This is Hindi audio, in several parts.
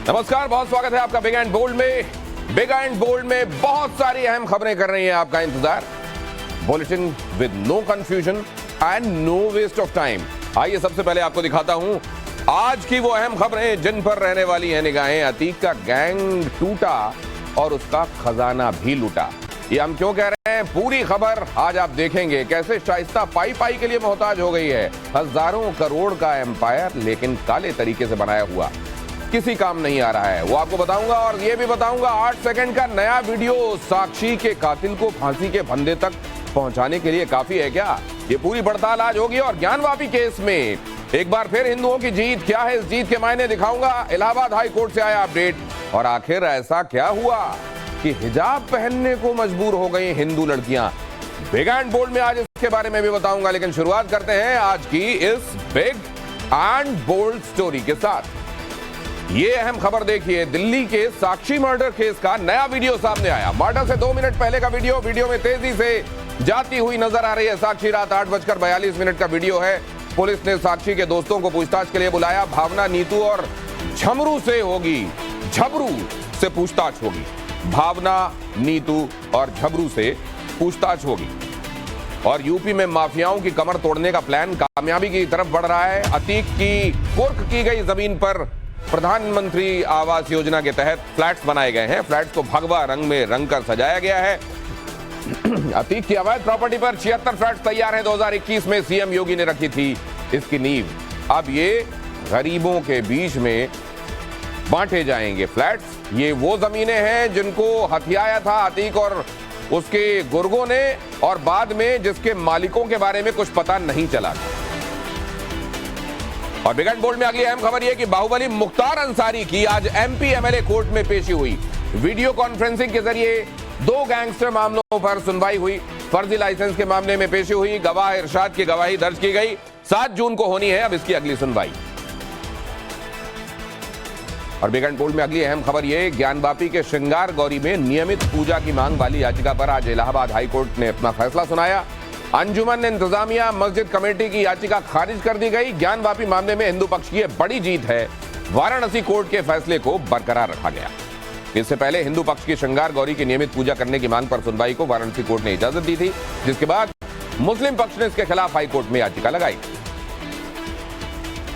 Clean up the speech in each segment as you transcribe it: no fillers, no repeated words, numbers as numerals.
नमस्कार, बहुत स्वागत है आपका बिग एंड बोल्ड में। बिग एंड बोल्ड में बहुत सारी अहम खबरें कर रही हैं आपका इंतजार। Bulletin with no confusion and no waste of time. आइए सबसे पहले आपको दिखाता हूं आज की वो अहम खबरें जिन पर रहने वाली हैं निगाहें। अतीक का गैंग टूटा और उसका खजाना भी लूटा। ये हम क्यों कह रहे हैं, पूरी खबर आज आप देखेंगे। कैसे शाइस्ता पाई पाई के लिए मोहताज हो गई है। हजारों करोड़ का एम्पायर, लेकिन काले तरीके से बनाया हुआ, किसी काम नहीं आ रहा है, वो आपको बताऊंगा। और ये भी बताऊंगा 8 सेकंड का नया वीडियो साक्षी के कातिल को फांसी के फंदे तक पहुंचाने के लिए काफी है क्या? ये पूरी पड़ताल आज होगी। और ज्ञानवापी केस में एक बार फिर हिंदुओं की जीत, क्या है इस जीत के मायने दिखाऊंगा। इलाहाबाद हाई कोर्ट से आया अपडेट। और आखिर ऐसा क्या हुआ कि हिजाब पहनने को मजबूर हो गई हिंदू लड़कियां? बिग एंड बोल्ड में आज इसके बारे में भी बताऊंगा। लेकिन शुरुआत करते हैं आज की इस बिग एंड बोल्ड स्टोरी के साथ। ये अहम खबर देखिए, दिल्ली के साक्षी मर्डर केस का नया वीडियो सामने आया। मर्डर से 2 मिनट पहले का वीडियो में तेजी से जाती हुई नजर आ रही है साक्षी। रात 8:42 का वीडियो है। पुलिस ने साक्षी के दोस्तों को पूछताछ के लिए बुलाया। भावना, नीतू और झमरू से होगी, झबरू से पूछताछ होगी। भावना, नीतू और झबरू से पूछताछ होगी। और यूपी में माफियाओं की कमर तोड़ने का प्लान कामयाबी की तरफ बढ़ रहा है। अतीक की कुर्क की गई जमीन पर प्रधानमंत्री आवास योजना के तहत फ्लैट्स बनाए गए हैं। फ्लैट्स को भगवा रंग में रंग कर सजाया गया है। अतीक की अवैध प्रॉपर्टी पर 76 फ्लैट्स तैयार हैं। 2021 में सीएम योगी ने रखी थी इसकी नींव। अब ये गरीबों के बीच में बांटे जाएंगे फ्लैट्स। ये वो जमीनें हैं जिनको हथियाया था अतीक और उसके गुर्गों ने, और बाद में जिसके मालिकों के बारे में कुछ पता नहीं चला। और बिग एंड बोल्ड में अगली अहम खबर यह कि बाहुबली मुख्तार अंसारी की आज एमपी एमएलए कोर्ट में पेशी हुई। वीडियो कॉन्फ्रेंसिंग के जरिए 2 गैंगस्टर मामलों पर सुनवाई हुई। फर्जी लाइसेंस के मामले में पेशी हुई। गवाह इरशाद की गवाही दर्ज की गई। 7 जून को होनी है अब इसकी अगली सुनवाई। और बिग एंड बोल्ड में अगली अहम खबर यह, ज्ञानवापी के श्रृंगार गौरी में नियमित पूजा की मांग वाली याचिका पर आज इलाहाबाद हाई कोर्ट ने अपना फैसला सुनाया। अंजुमन इंतजामिया मस्जिद कमेटी की याचिका खारिज कर दी गई। ज्ञानवापी मामले में हिंदू पक्ष की बड़ी जीत है। वाराणसी कोर्ट के फैसले को बरकरार रखा गया। इससे पहले हिंदू पक्ष की श्रृंगार गौरी की नियमित पूजा करने की मांग पर सुनवाई को वाराणसी कोर्ट ने इजाजत दी थी, जिसके बाद मुस्लिम पक्ष ने इसके खिलाफ हाई कोर्ट में याचिका लगाई।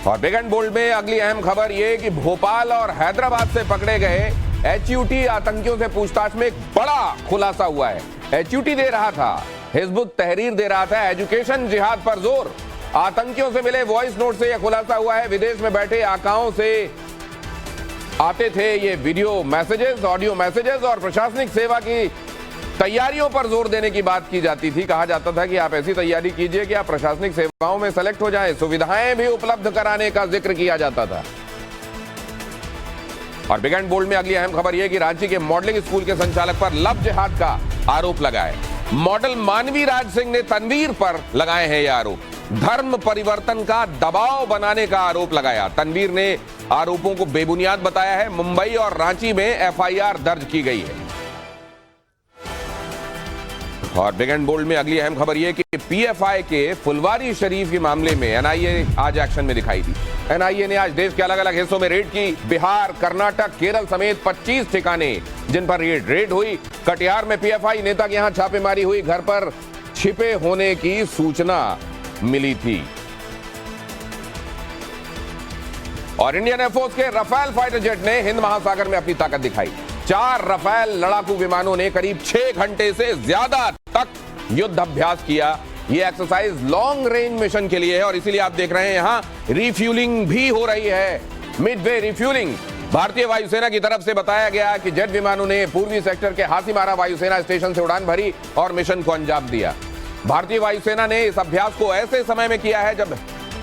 और बिग एंड बोल्ड में अगली अहम खबर यह कि भोपाल और हैदराबाद से पकड़े गए एचयूटी आतंकियों से पूछताछ में एक बड़ा खुलासा हुआ है। एचयूटी दे रहा था, हिजबुत तहरीर दे रहा था एजुकेशन जिहाद पर जोर। आतंकियों से मिले वॉइस नोट से यह खुलासा हुआ है। विदेश में बैठे आकाओं से आते थे ये वीडियो मैसेजेस, ऑडियो मैसेजेस, और प्रशासनिक सेवा की तैयारियों पर जोर देने की बात की जाती थी। कहा जाता था कि आप ऐसी तैयारी कीजिए कि आप प्रशासनिक सेवाओं में सेलेक्ट हो जाएं। सुविधाएं भी उपलब्ध कराने का जिक्र किया जाता था। और बिग एंड बोल्ड में अगली अहम खबर यह कि रांची के मॉडलिंग स्कूल के संचालक पर लव जिहाद का आरोप लगा है। मॉडल मानवी राज सिंह ने तनवीर पर लगाए हैं यह आरोप। धर्म परिवर्तन का दबाव बनाने का आरोप लगाया। तनवीर ने आरोपों को बेबुनियाद बताया है। मुंबई और रांची में एफआईआर दर्ज की गई है। और बिग एंड बोल्ड में अगली अहम खबर यह कि पीएफआई के फुलवारी शरीफ के मामले में एनआईए आज एक्शन में दिखाई दी। एनआईए ने आज देश के अलग अलग हिस्सों में रेड की। बिहार, कर्नाटक, केरल समेत 25 ठिकाने जिन पर रेड हुई। कटिहार में पीएफआई नेता के यहां छापेमारी हुई। घर पर छिपे होने की सूचना मिली थी। और इंडियन एयरफोर्स के राफेल फाइटर जेट ने हिंद महासागर में अपनी ताकत दिखाई। 4 राफेल लड़ाकू विमानों ने करीब 6 घंटे से ज्यादा तक युद्ध अभ्यास किया। यह एक्सरसाइज लॉन्ग रेंज मिशन के लिए है और इसीलिए आप देख रहे हैं यहां रिफ्यूलिंग भी हो रही है। Midway refuelling. भारतीय वायुसेना की तरफ से बताया गया कि जेट विमानों ने पूर्वी सेक्टर के हाथीमारा वायुसेना स्टेशन से उड़ान भरी और मिशन को अंजाम दिया। भारतीय वायुसेना ने इस अभ्यास को ऐसे समय में किया है जब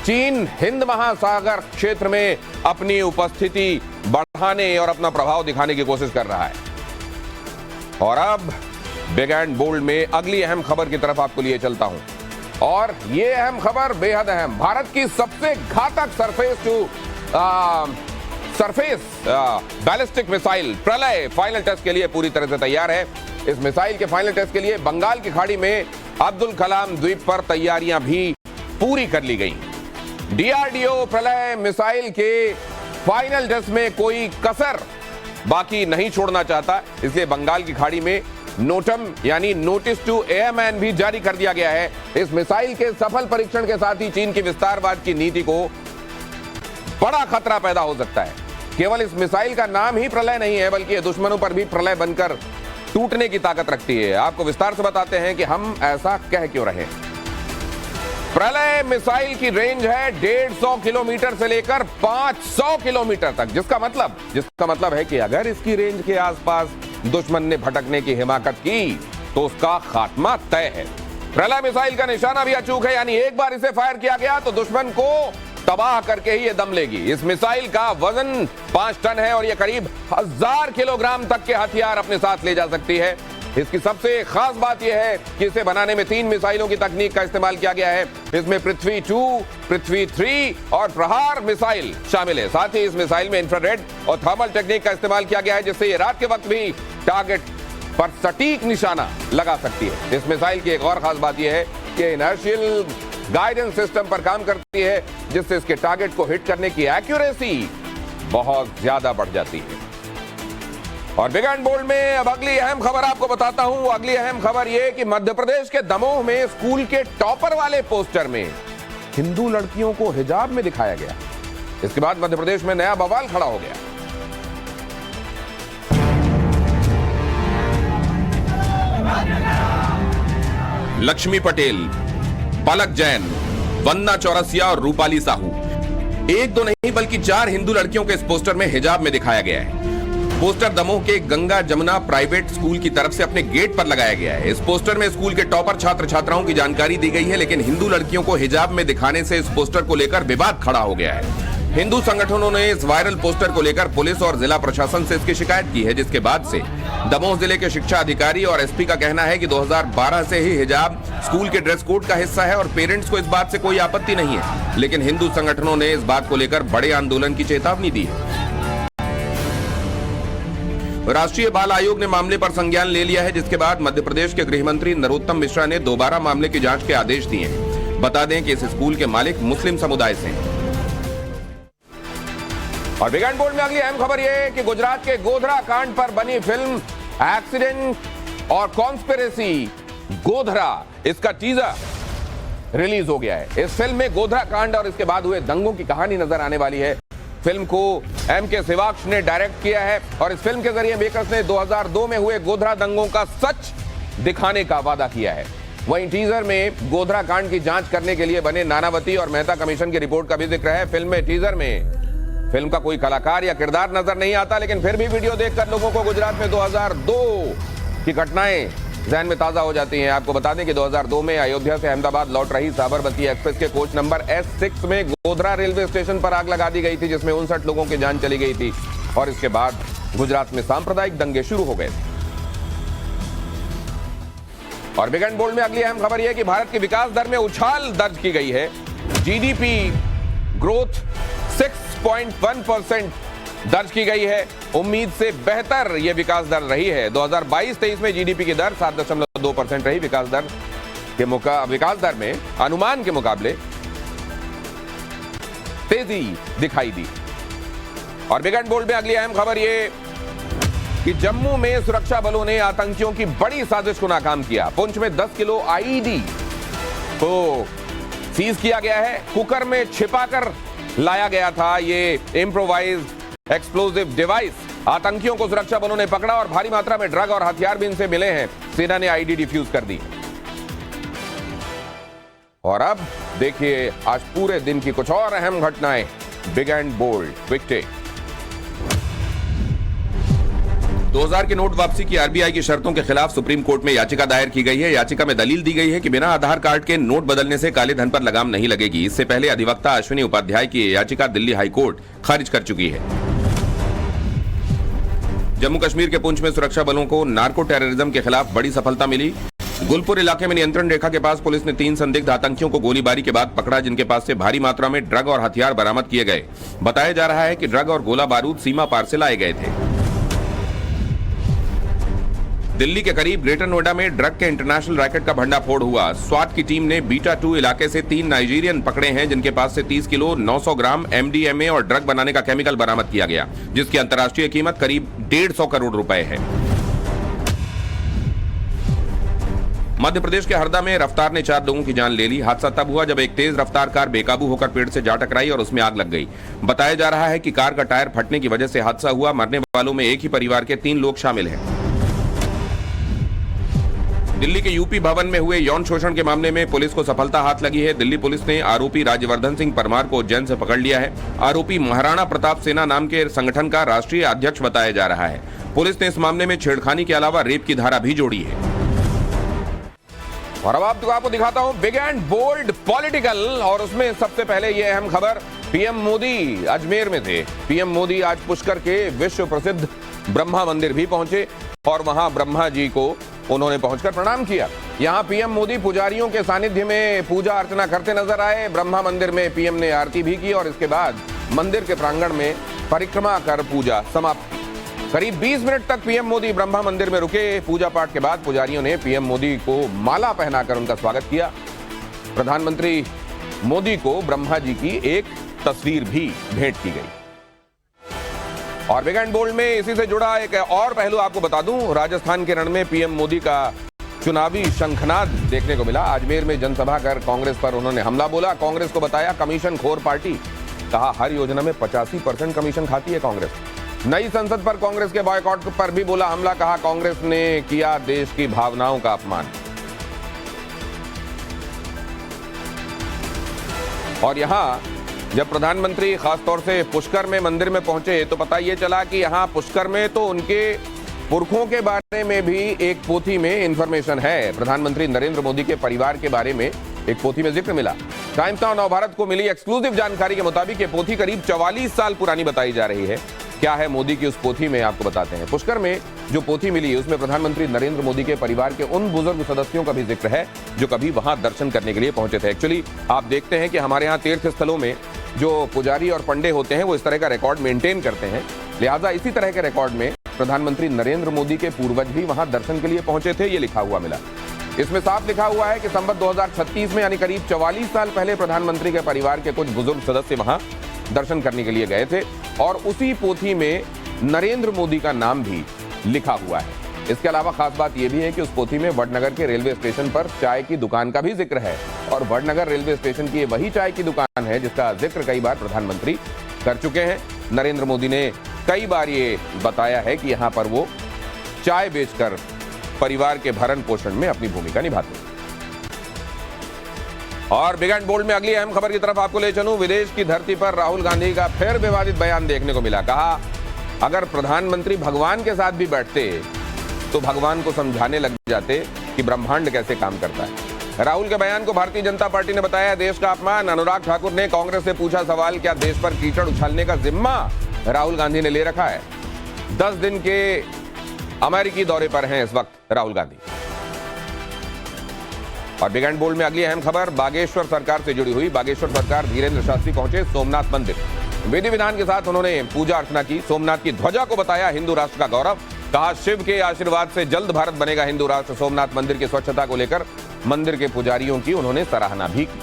चीन हिंद महासागर क्षेत्र में अपनी उपस्थिति बढ़ाने और अपना प्रभाव दिखाने की कोशिश कर रहा है। और अब बिग एंड बोल्ड में अगली अहम खबर की तरफ आपको लिए चलता हूं। और यह अहम खबर बेहद अहम। भारत की सबसे घातक सरफेस बैलिस्टिक मिसाइल प्रलय फाइनल टेस्ट के लिए पूरी तरह से तैयार है। इस मिसाइल के फाइनल टेस्ट के लिए बंगाल की खाड़ी में अब्दुल कलाम द्वीप पर तैयारियां भी पूरी कर ली गई। डीआरडीओ प्रलय मिसाइल के फाइनल टेस्ट में कोई कसर बाकी नहीं छोड़ना चाहता, इसलिए बंगाल की खाड़ी में नोटम यानी नोटिस टू एयरमैन भी जारी कर दिया गया है। इस मिसाइल के सफल परीक्षण के साथ ही चीन की विस्तारवाद की नीति को बड़ा खतरा पैदा हो सकता है। केवल इस मिसाइल का नाम ही प्रलय नहीं है, बल्कि ये दुश्मनों पर भी प्रलय बनकर टूटने की ताकत रखती है। आपको विस्तार से बताते हैं कि हम ऐसा कह क्यों रहे हैं। प्रलय मिसाइल की रेंज है 150 किलोमीटर से लेकर 500 किलोमीटर तक, जिसका मतलब है कि अगर इसकी रेंज के आसपास दुश्मन ने भटकने की हिमाकत की तो उसका खात्मा तय है। प्रलय मिसाइल का निशाना भी अचूक है, यानी एक बार इसे फायर किया गया तो दुश्मन को तबाह करके ही ये दम लेगी। इस मिसाइल का वजन 5 टन है और ये करीब 1000 किलोग्राम तक के हथियार अपने साथ ले जा सकती है। इसकी सबसे खास बात यह है कि इसे बनाने में 3 मिसाइलों की तकनीक का इस्तेमाल किया गया है। इसमें पृथ्वी 2, पृथ्वी 3 और प्रहार मिसाइल शामिल है। साथ ही इस मिसाइल में इंफ्रारेड और थर्मल टेक्निक का इस्तेमाल किया गया है, जिससे ये रात के वक्त भी टारगेट पर सटीक निशाना लगा सकती है। इस मिसाइल की एक और खास बात यह है कि इनर्शियल गाइडेंस सिस्टम पर काम करती है, जिससे इसके टारगेट को हिट करने की एक्यूरेसी बहुत ज्यादा बढ़ जाती है। और बिग एंड बोल्ड में अब अगली अहम खबर आपको बताता हूं। अगली अहम खबर यह कि मध्य प्रदेश के दमोह में स्कूल के टॉपर वाले पोस्टर में हिंदू लड़कियों को हिजाब में दिखाया गया। इसके बाद मध्य प्रदेश में नया बवाल खड़ा हो गया। लक्ष्मी पटेल, पलक जैन, वंदना चौरसिया और रूपाली साहू, 1 2 नहीं बल्कि 4 हिंदू लड़कियों के इस पोस्टर में हिजाब में दिखाया गया है। पोस्टर दमोह के गंगा जमुना प्राइवेट स्कूल की तरफ से अपने गेट पर लगाया गया है। इस पोस्टर में स्कूल के टॉपर छात्र छात्राओं की जानकारी दी गई है, लेकिन हिंदू लड़कियों को हिजाब में दिखाने से इस पोस्टर को लेकर विवाद खड़ा हो गया है। हिंदू संगठनों ने इस वायरल पोस्टर को लेकर पुलिस और जिला प्रशासन से इसकी शिकायत की है, जिसके बाद से दमोह जिले के शिक्षा अधिकारी और एसपी का कहना है कि 2012 से ही हिजाब स्कूल के ड्रेस कोड का हिस्सा है और पेरेंट्स को इस बात से कोई आपत्ति नहीं है। लेकिन हिंदू संगठनों ने इस बात को लेकर बड़े आंदोलन की चेतावनी दी है। राष्ट्रीय बाल आयोग ने मामले पर संज्ञान ले लिया है, जिसके बाद मध्य प्रदेश के गृह मंत्री नरोत्तम मिश्रा ने दोबारा मामले की जांच के आदेश दिए हैं। बता दें कि इस स्कूल के मालिक मुस्लिम समुदाय से हैं। और बिग एंड बोल्ड में अगली अहम खबर यह है कि गुजरात के गोधरा कांड पर बनी फिल्म एक्सीडेंट और कॉन्स्पिरेसी गोधरा, इसका टीजर रिलीज हो गया है। इस फिल्म में गोधरा कांड और इसके बाद हुए दंगों की कहानी नजर आने वाली है। फिल्म को M.K. सेवाक्ष ने डायरेक्ट किया है और इस फिल्म के जरिए मेकर्स ने 2002 में हुए गोधरा दंगों का सच दिखाने का वादा किया है। वहीं टीजर में गोधरा कांड की जांच करने के लिए बने नानावती और मेहता कमीशन की रिपोर्ट का भी जिक्र है। फिल्म में टीजर में फिल्म का कोई कलाकार या किरदार नजर नहीं आता, लेकिन फिर भी वीडियो देखकर लोगों को गुजरात में 2002 की घटनाएं ज़हन में ताजा हो जाती हैं। आपको बता दें कि 2002 में अयोध्या से अहमदाबाद लौट रही साबरमती एक्सप्रेस के कोच नंबर S6 में गोधरा रेलवे स्टेशन पर आग लगा दी गई थी, जिसमें 59 लोगों की जान चली गई थी और इसके बाद गुजरात में सांप्रदायिक दंगे शुरू हो गए थे। और बिग एंड बोल्ड में अगली अहम खबर यह कि भारत की विकास दर में उछाल दर्ज की गई है। जीडीपी ग्रोथ 6.1% दर्ज की गई है। उम्मीद से बेहतर यह विकास दर रही है। 2022-23 में जीडीपी की दर 7.2% रही। विकास दर में अनुमान के मुकाबले तेजी दिखाई दी। और बिग एंड बोल्ड में अगली अहम खबर यह कि जम्मू में सुरक्षा बलों ने आतंकियों की बड़ी साजिश को नाकाम किया। पुंछ में 10 किलो आईईडी को सीज किया गया है। कुकर में छिपाकर लाया गया था ये इम्प्रोवाइज्ड एक्सप्लोजिव डिवाइस। आतंकियों को सुरक्षा बलों ने पकड़ा और भारी मात्रा में ड्रग और हथियार भी इनसे मिले हैं। सेना ने आईडी डिफ्यूज कर दी। और अब देखिए आज पूरे दिन की कुछ और अहम घटनाएं। Big and bold quick take. 2000 के नोट वापसी की आरबीआई की शर्तों के खिलाफ सुप्रीम कोर्ट में याचिका दायर की गई है। याचिका में दलील दी गई है कि बिना आधार कार्ड के नोट बदलने से काले धन पर लगाम नहीं लगेगी। इससे पहले अधिवक्ता अश्विनी उपाध्याय की याचिका दिल्ली हाई कोर्ट खारिज कर चुकी है। जम्मू कश्मीर के पुंछ में सुरक्षा बलों को नार्को टेररिज्म के खिलाफ बड़ी सफलता मिली। गुलपुर इलाके में नियंत्रण रेखा के पास पुलिस ने 3 संदिग्ध आतंकियों को गोलीबारी के बाद पकड़ा, जिनके पास से भारी मात्रा में ड्रग और हथियार बरामद किए गए। बताया जा रहा है कि ड्रग और गोला बारूद सीमा पार से लाए गए थे। दिल्ली के करीब ग्रेटर नोएडा में ड्रग के इंटरनेशनल रैकेट का भंडाफोड़ हुआ। स्वाट की टीम ने बीटा 2 इलाके से 3 नाइजीरियन पकड़े हैं, जिनके पास से 30 किलो 900 ग्राम MDMA और ड्रग बनाने का केमिकल बरामद किया गया, जिसकी अंतर्राष्ट्रीय कीमत करीब 150 करोड़ रुपए है। मध्य प्रदेश के हरदा में रफ्तार ने 4 लोगों की जान ले ली। हादसा तब हुआ जब एक तेज रफ्तार कार बेकाबू होकर पेड़ से जा टकराई और उसमें आग लग गई। बताया जा रहा है कि कार का टायर फटने की वजह से हादसा हुआ। मरने वालों में एक ही परिवार के 3 लोग शामिल हैं। दिल्ली के यूपी भवन में हुए यौन शोषण के मामले में पुलिस को सफलता हाथ लगी है। दिल्ली पुलिस ने आरोपी राज्यवर्धन सिंह परमार को उज्जैन से पकड़ लिया है। आरोपी महाराणा प्रताप सेना नाम के संगठन का राष्ट्रीय अध्यक्ष बताया जा रहा है। पुलिस ने इस मामले में छेड़खानी के अलावा रेप की धारा भी जोड़ी है। और अब आपको दिखाता हूं बिग एंड बोल्ड पॉलिटिकल, और उसमें सबसे पहले ये अहम खबर, पीएम मोदी अजमेर में थे। पीएम मोदी आज पुष्कर के विश्व प्रसिद्ध ब्रह्मा मंदिर भी पहुंचे और वहां ब्रह्मा जी को उन्होंने पहुंचकर प्रणाम किया। यहां पीएम मोदी पुजारियों के सानिध्य में पूजा अर्चना करते नजर आए। ब्रह्मा मंदिर में पीएम ने आरती भी की और इसके बाद मंदिर के प्रांगण में परिक्रमा कर पूजा समाप्त की। करीब 20 मिनट तक पीएम मोदी ब्रह्मा मंदिर में रुके। पूजा पाठ के बाद पुजारियों ने पीएम मोदी को माला पहनाकर उनका स्वागत किया। प्रधानमंत्री मोदी को ब्रह्मा जी की एक तस्वीर भी भेंट की गई। और बिग एंड बोल्ड में इसी से जुड़ा एक और पहलू आपको बता दूं, राजस्थान के रण में पीएम मोदी का चुनावी शंखनाद देखने को मिला। अजमेर में जनसभा कर कांग्रेस पर उन्होंने हमला बोला। कांग्रेस को बताया कमीशन खोर पार्टी। कहा हर योजना में 85% कमीशन खाती है कांग्रेस। नई संसद पर कांग्रेस के बॉयकॉट पर भी बोला हमला। कहा कांग्रेस ने किया देश की भावनाओं का अपमान। और यहां जब प्रधानमंत्री खासतौर से पुष्कर में मंदिर में पहुंचे तो पता यह चला कि यहां पुष्कर में तो उनके पुरखों के बारे में भी एक पोथी में इंफॉर्मेशन है। प्रधानमंत्री नरेंद्र मोदी के परिवार के बारे में एक पोथी में जिक्र मिला। टाइम्स नाउ नवभारत को मिली एक्सक्लूसिव जानकारी के मुताबिक ये पोथी करीब 44 साल पुरानी बताई जा रही है। क्या है मोदी की उस पोथी में आपको बताते हैं। पुष्कर में जो पोथी मिली उसमें प्रधानमंत्री नरेंद्र मोदी के परिवार के उन बुजुर्ग सदस्यों का भी जिक्र है जो कभी वहां दर्शन करने के लिए पहुंचे थे। एक्चुअली आप देखते हैं कि हमारे यहाँ तीर्थ स्थलों में जो पुजारी और पंडे होते हैं वो इस तरह का रिकॉर्ड मेंटेन करते हैं। लिहाजा इसी तरह के रिकॉर्ड में प्रधानमंत्री नरेंद्र मोदी के पूर्वज भी वहां दर्शन के लिए पहुंचे थे, ये लिखा हुआ मिला। इसमें साफ लिखा हुआ है कि संवत 2036 में यानी करीब 44 साल पहले प्रधानमंत्री के परिवार के कुछ बुजुर्ग सदस्य वहां दर्शन करने के लिए गए थे और उसी पोथी में नरेंद्र मोदी का नाम भी लिखा हुआ है। इसके अलावा खास बात यह भी है कि उस पोथी में वडनगर के रेलवे स्टेशन पर चाय की दुकान का भी जिक्र है और वडनगर रेलवे स्टेशन की वही चाय की दुकान है जिसका जिक्र कई बार प्रधानमंत्री कर चुके हैं। नरेंद्र मोदी ने कई बार ये बताया है कि यहां पर वो चाय बेचकर परिवार के भरण पोषण में अपनी भूमिका निभाते हैं। और बिग एंड बोल्ड में अगली अहम खबर की तरफ आपको ले चलूं। विदेश की धरती पर राहुल गांधी का फिर विवादित बयान देखने को मिला। कहा अगर प्रधानमंत्री भगवान के साथ भी बैठते तो भगवान को समझाने लग जाते कि ब्रह्मांड कैसे काम करता है। राहुल के बयान को भारतीय जनता पार्टी ने बताया देश का अपमान। अनुराग ठाकुर ने कांग्रेस से पूछा सवाल, क्या देश पर कीचड़ उछालने का जिम्मा राहुल गांधी ने ले रखा है। 10 दिन के अमेरिकी दौरे पर हैं इस वक्त राहुल गांधी। और बिग एंड बोल्ड में अगली अहम खबर बागेश्वर सरकार से जुड़ी हुई। बागेश्वर सरकार धीरेन्द्र शास्त्री पहुंचे सोमनाथ मंदिर। विधि विधान के साथ उन्होंने पूजा अर्चना की। सोमनाथ की ध्वजा को बताया हिंदू राष्ट्र का गौरव। कहा शिव के आशीर्वाद से जल्द भारत बनेगा हिंदू राष्ट्र। सोमनाथ मंदिर की स्वच्छता को लेकर मंदिर के पुजारियों की उन्होंने सराहना भी की।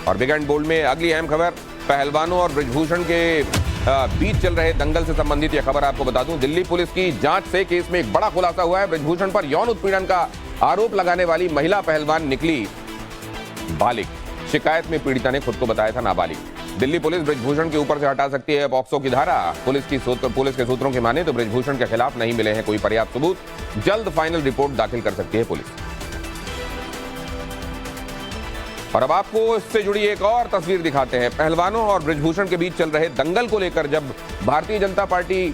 और बिग एंड बोल्ड में अगली अहम खबर पहलवानों और ब्रिजभूषण के बीच चल रहे दंगल से संबंधित यह खबर आपको बता दूं। दिल्ली पुलिस की जांच से केस में एक बड़ा खुलासा हुआ है। ब्रिजभूषण पर यौन उत्पीड़न का आरोप लगाने वाली महिला पहलवान निकली बालिग। शिकायत में पीड़िता ने खुद को बताया था नाबालिग। दिल्ली पुलिस ब्रिजभूषण के ऊपर से हटा सकती है पॉक्सो की धारा। पुलिस के सूत्रों की माने तो ब्रिजभूषण के खिलाफ नहीं मिले हैं कोई पर्याप्त सबूत। जल्द फाइनल रिपोर्ट दाखिल कर सकती है पुलिस। और अब आपको इससे जुड़ी एक और तस्वीर दिखाते हैं। पहलवानों और ब्रिजभूषण के बीच चल रहे दंगल को लेकर जब भारतीय जनता पार्टी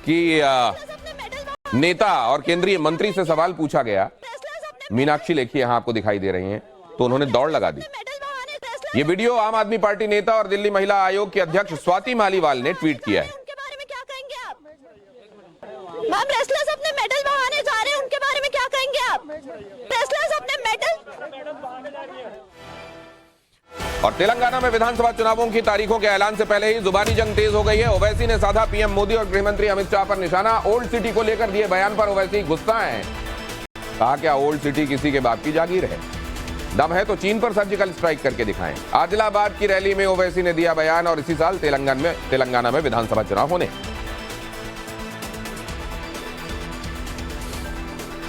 की नेता और केंद्रीय मंत्री से सवाल पूछा गया, मीनाक्षी लेखी यहां आपको दिखाई दे रही हैं, तो उन्होंने दौड़ लगा दी। ये वीडियो आम आदमी पार्टी नेता और दिल्ली महिला आयोग की अध्यक्ष स्वाति मालीवाल ने ट्वीट किया है। मैम रेसलर्स अपने मेडल बहाने जा रहे हैं, उनके बारे में क्या कहेंगे आप? रेसलर्स अपने मेडल और तेलंगाना में विधानसभा चुनावों की तारीखों के ऐलान से पहले ही जुबानी जंग तेज हो गई है। ओवैसी ने साधा पीएम मोदी और गृहमंत्री अमित शाह पर निशाना। ओल्ड सिटी को लेकर दिए बयान पर ओवैसी गुस्सा है। कहा क्या ओल्ड सिटी किसी के बाप की जागीर है? दम है तो चीन पर सर्जिकल स्ट्राइक करके दिखाएं। आदिलाबाद की रैली में ओवैसी ने दिया बयान और इसी साल तेलंगाना में विधानसभा चुनाव होने।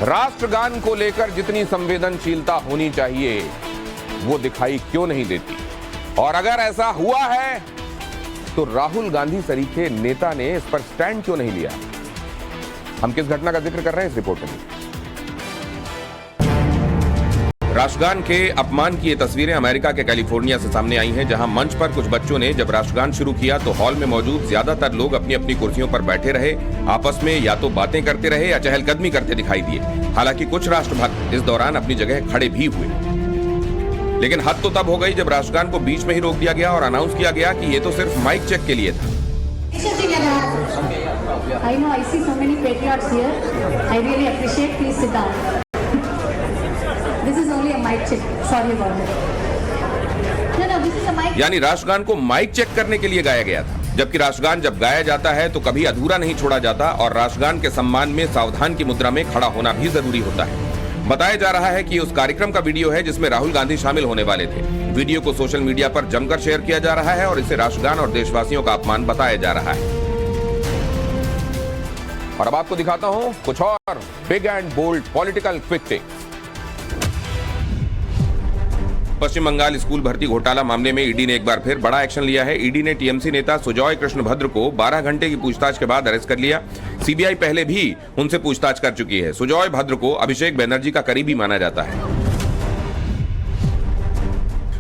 राष्ट्रगान को लेकर जितनी संवेदनशीलता होनी चाहिए वो दिखाई क्यों नहीं देती? और अगर ऐसा हुआ है तो राहुल गांधी सरीखे नेता ने इस पर स्टैंड क्यों नहीं लिया? हम किस घटना का जिक्र कर रहे हैं इस रिपोर्ट में? राष्ट्रगान के अपमान की ये तस्वीरें अमेरिका के कैलिफोर्निया से सामने आई हैं, जहां मंच पर कुछ बच्चों ने जब राष्ट्रगान शुरू किया तो हॉल में मौजूद ज्यादातर लोग अपनी अपनी कुर्सियों पर बैठे रहे, आपस में या तो बातें करते रहे या चहलकदमी करते दिखाई दिए। हालांकि कुछ राष्ट्रभक्त इस दौरान अपनी जगह खड़े भी हुए, लेकिन हद तो तब हो गई जब राष्ट्रगान को बीच में ही रोक दिया गया और अनाउंस किया गया कि ये तो सिर्फ माइक चेक के लिए था। I know I see so many patriots here. I really appreciate. Please sit down. This is only a mic check. Sorry about it. No, this is a mic. यानी राष्ट्रगान को माइक चेक करने के लिए गाया गया था, जबकि राष्ट्रगान जब गाया जाता है तो कभी अधूरा नहीं छोड़ा जाता और राष्ट्रगान के सम्मान में सावधान की मुद्रा में खड़ा होना भी जरूरी होता है। बताया जा रहा है कि उस कार्यक्रम का वीडियो है जिसमें राहुल गांधी शामिल होने वाले थे। वीडियो को सोशल मीडिया पर जमकर शेयर किया जा रहा है और इसे राष्ट्रगान और देशवासियों का अपमान बताया जा रहा है। और अब आपको दिखाता हूं कुछ और big and bold political quick tips. Paschim Bengal school भर्ती घोटाला मामले में ईडी ने एक बार फिर बड़ा एक्शन लिया है। ईडी ने टीएमसी नेता सुजॉय कृष्ण भद्र को 12 घंटे की पूछताछ के बाद अरेस्ट कर लिया। सीबीआई पहले भी उनसे पूछताछ कर चुकी है। सुजॉय भद्र को अभिषेक बनर्जी का करीबी माना जाता है।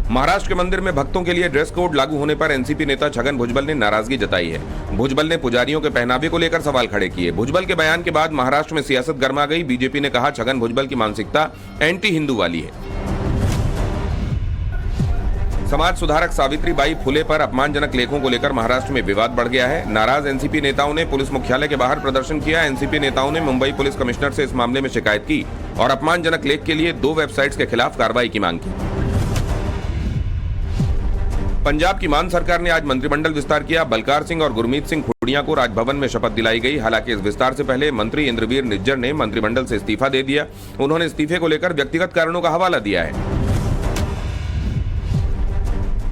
महाराष्ट्र के मंदिर में भक्तों के लिए ड्रेस कोड लागू होने पर एनसीपी नेता छगन भुजबल ने नाराजगी जताई है। भुजबल ने पुजारियों के पहनावे को लेकर सवाल खड़े किए। भुजबल के बयान के बाद महाराष्ट्र में सियासत गर्मा गई। बीजेपी ने कहा छगन भुजबल की मानसिकता एंटी हिंदू वाली है। समाज सुधारक सावित्रीबाई फुले पर अपमानजनक लेखों को लेकर महाराष्ट्र में विवाद बढ़ गया है। नाराज एनसीपी नेताओं ने पुलिस मुख्यालय के बाहर प्रदर्शन किया। एनसीपी नेताओं ने मुंबई पुलिस कमिश्नर से इस मामले में शिकायत की और अपमानजनक लेख के लिए 2 वेबसाइट्स के खिलाफ कार्रवाई की मांग की। पंजाब की मान सरकार ने आज मंत्रिमंडल विस्तार किया। बलकार सिंह और गुरमीत सिंह खुड़िया को राजभवन में शपथ दिलाई गई। हालांकि इस विस्तार से पहले मंत्री इंद्रवीर निज्जर ने मंत्रिमंडल से इस्तीफा दे दिया। उन्होंने इस्तीफे को लेकर व्यक्तिगत कारणों का हवाला दिया है।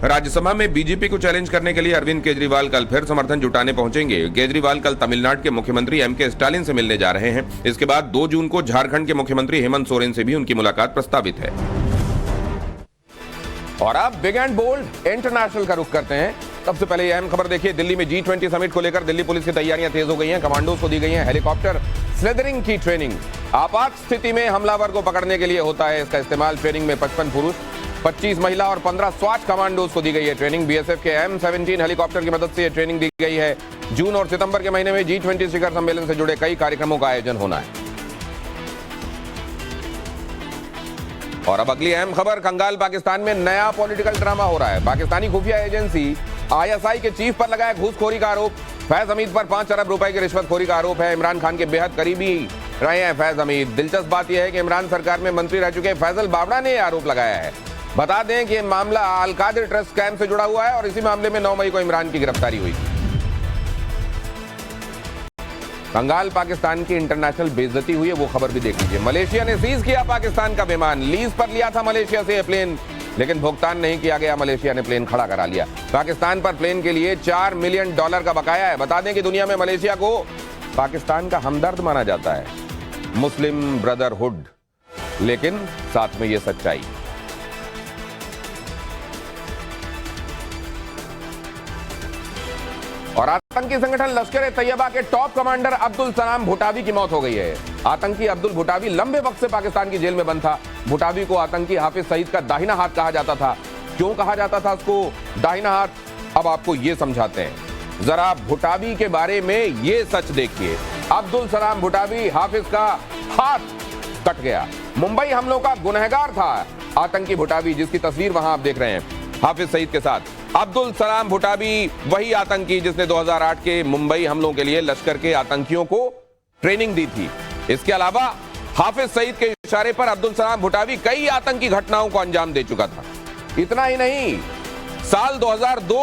राज्यसभा में बीजेपी को चैलेंज करने के लिए अरविंद केजरीवाल कल फिर समर्थन जुटाने पहुंचेंगे। केजरीवाल कल तमिलनाडु के मुख्यमंत्री एमके स्टालिन से मिलने जा रहे हैं। इसके बाद 2 जून को झारखंड के मुख्यमंत्री हेमंत सोरेन से भी उनकी मुलाकात प्रस्तावित है। और अब बिग एंड बोल्ड इंटरनेशनल का रुख करते हैं। सबसे पहले अहम खबर देखिए, दिल्ली में G20 समिट को लेकर दिल्ली पुलिस की तैयारियां तेज हो गई हैं। कमांडोज को दी गई है हेलीकॉप्टर स्लेदरिंग की ट्रेनिंग। आपात स्थिति में हमलावर को पकड़ने के लिए होता है इसका इस्तेमाल। ट्रेनिंग में 55 पुरुष, 25 महिला और 15 स्वाट कमांडोज को दी गई है ट्रेनिंग। बीएसएफ के M17 हेलीकॉप्टर की मदद से यह ट्रेनिंग दी गई है। जून और सितंबर के महीने में G20 शिखर सम्मेलन से जुड़े कई कार्यक्रमों का आयोजन होना है। और अब अगली अहम खबर, कंगाल पाकिस्तान में नया पॉलिटिकल ड्रामा हो रहा है। पाकिस्तानी खुफिया एजेंसी ISI के चीफ पर लगाया घूसखोरी का आरोप। फैज हमीद पर 5 अरब रुपए की रिश्वतखोरी का आरोप है। इमरान खान के बेहद करीबी रहे हैं फैज हमीद। दिलचस्प बात यह है कि इमरान सरकार में मंत्री रह चुके फैजल बावड़ा ने आरोप लगाया है। बता दें कि मामला अल-कादिर ट्रस्ट स्कैम से जुड़ा हुआ है और इसी मामले में 9 मई को इमरान की गिरफ्तारी हुई। कंगाल पाकिस्तान की इंटरनेशनल बेइज्जती हुई है, वो खबर भी देख लीजिए। मलेशिया ने सीज किया पाकिस्तान का विमान। लीज पर लिया था मलेशिया से प्लेन, लेकिन भुगतान नहीं किया गया। मलेशिया ने प्लेन खड़ा करा लिया। पाकिस्तान पर प्लेन के लिए $4 मिलियन का बकाया है। बता दें कि दुनिया में मलेशिया को पाकिस्तान का हमदर्द माना जाता है, मुस्लिम ब्रदरहुड, लेकिन साथ में ये सच्चाई। और आतंकी संगठन लश्कर-ए-तैयबा के टॉप कमांडर अब्दुल सलाम भुटावी की मौत हो गई है। आतंकी अब्दुल भुटावी लंबे वक्त से पाकिस्तान की जेल में बंद था। भुटावी को आतंकी हाफिज सईद का दाहिना हाथ कहा जाता था। क्यों कहा जाता था उसको दाहिना हाथ, अब आपको ये समझाते हैं। जरा भुटावी के बारे में ये सच देखिए। अब्दुल सलाम भुटावी हाफिज का हाथ कट गया। मुंबई हमलों का गुनहगार था आतंकी भुटावी, जिसकी तस्वीर वहां आप देख रहे हैं हाफिज सईद के साथ। अब्दुल सलाम भुटावी वही आतंकी जिसने 2008 के मुंबई हमलों के लिए लश्कर के आतंकियों को ट्रेनिंग दी थी। इसके अलावा हाफिज सईद के इशारे पर अब्दुल सलाम भुटावी कई आतंकी घटनाओं को अंजाम दे चुका था। इतना ही नहीं, साल 2002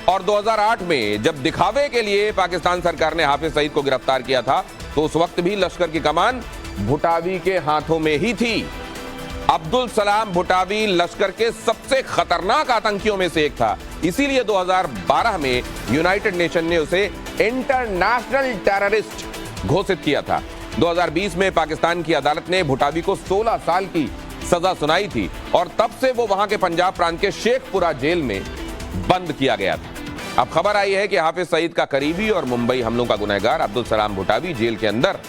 और 2008 में जब दिखावे के लिए पाकिस्तान सरकार ने हाफिज सईद को गिरफ्तार किया था तो उस वक्त भी लश्कर की कमान भुटावी के हाथों में ही थी। अब्दुल सलाम भुटावी लश्कर के सबसे खतरनाक आतंकियों में से एक था। इसीलिए 2012 में यूनाइटेड नेशन ने उसे इंटरनेशनल टेररिस्ट घोषित किया था। 2020 में पाकिस्तान की अदालत ने भुटावी को 16 साल की सजा सुनाई थी और तब से वो वहां के पंजाब प्रांत के शेखपुरा जेल में बंद किया गया था। अब खबर आई है कि हाफिज सईद का करीबी और मुंबई हमलों का गुनहगार अब्दुल सलाम भुटावी जेल के अंदर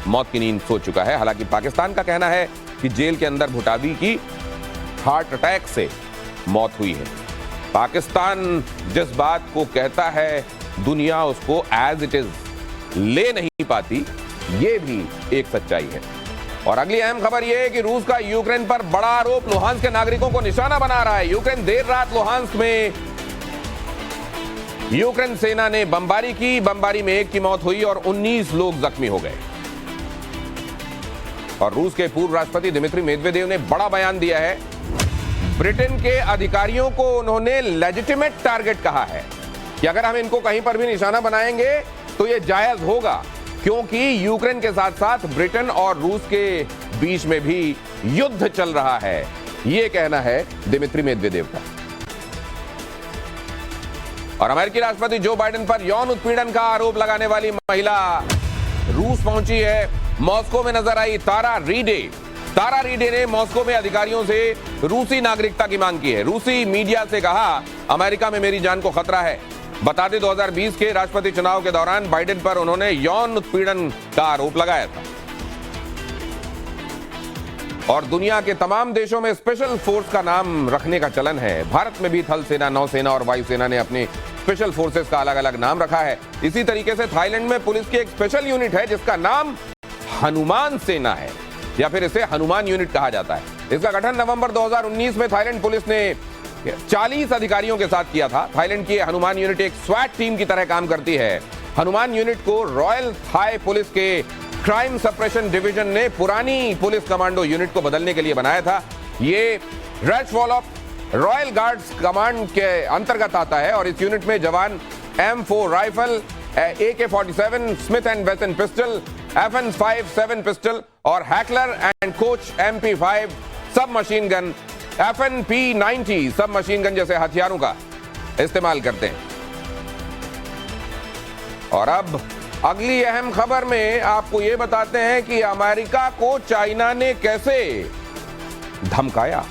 मौत की नींद सो चुका है। हालांकि पाकिस्तान का कहना है कि जेल के अंदर भुटावी की हार्ट अटैक से मौत हुई है। पाकिस्तान जिस बात को कहता है दुनिया उसको एज इट इज ले नहीं पाती, ये भी एक सच्चाई है। और अगली अहम खबर यह है कि रूस का यूक्रेन पर बड़ा आरोप लुहांस्क के नागरिकों को निशाना बना रहा है। यूक्रेन देर रात लुहांस्क में यूक्रेन सेना ने बमबारी की। बमबारी में 1 की मौत हुई और 19 लोग जख्मी हो गए। और रूस के पूर्व राष्ट्रपति दिमित्री मेदवेदेव ने बड़ा बयान दिया है। ब्रिटेन के अधिकारियों को उन्होंने लेजिटिमेट टारगेट कहा है कि अगर हम इनको कहीं पर भी निशाना बनाएंगे तो यह जायज होगा, क्योंकि यूक्रेन के साथ साथ ब्रिटेन और रूस के बीच में भी युद्ध चल रहा है। यह कहना है दिमित्री मेदवेदेव का। और अमेरिकी राष्ट्रपति जो बाइडेन पर यौन उत्पीड़न का आरोप लगाने वाली महिला रूस पहुंची है। मॉस्को में नजर आई तारा रीडे। तारा रीडे ने मॉस्को में अधिकारियों से रूसी नागरिकता की मांग की है। रूसी मीडिया से कहा, अमेरिका में मेरी जान को खतरा है। बता दें 2020 के राष्ट्रपति चुनाव के दौरान बाइडेन पर उन्होंने यौन उत्पीड़न का आरोप लगाया था। और दुनिया के तमाम देशों में स्पेशल फोर्स का नाम रखने का चलन है। भारत में भी थल सेना, नौसेना और वायुसेना ने अपने स्पेशल फोर्सेस का अलग अलग नाम रखा है। इसी तरीके से थाईलैंड में पुलिस की एक स्पेशल यूनिट है जिसका नाम हनुमान सेना है, या फिर इसे हनुमान यूनिट कहा जाता है। इसका गठन नवंबर 2019 में थाईलैंड पुलिस ने 40 अधिकारियों के साथ किया था। थाईलैंड की हनुमान यूनिट एक स्वैट टीम की तरह काम करती है। हनुमान यूनिट को रॉयल थाई पुलिस के क्राइम सप्रेशन डिवीजन ने पुरानी पुलिस कमांडो यूनिट को बदलने के लिए बनाया था। ये रेड वॉलप रॉयल गार्ड्स कमांड के अंतर्गत आता है और इस यूनिट में जवान M4 rifle, AK-47 Smith and वेसन पिस्टल, FN-57 पिस्टल और हैकलर एंड कोच MP5 सब मशीन गन, FNP-90 सब मशीन गन जैसे हथियारों का इस्तेमाल करते हैं। और अब अगली अहम खबर में आपको यह बताते हैं कि अमेरिका को चाइना ने कैसे धमकाया।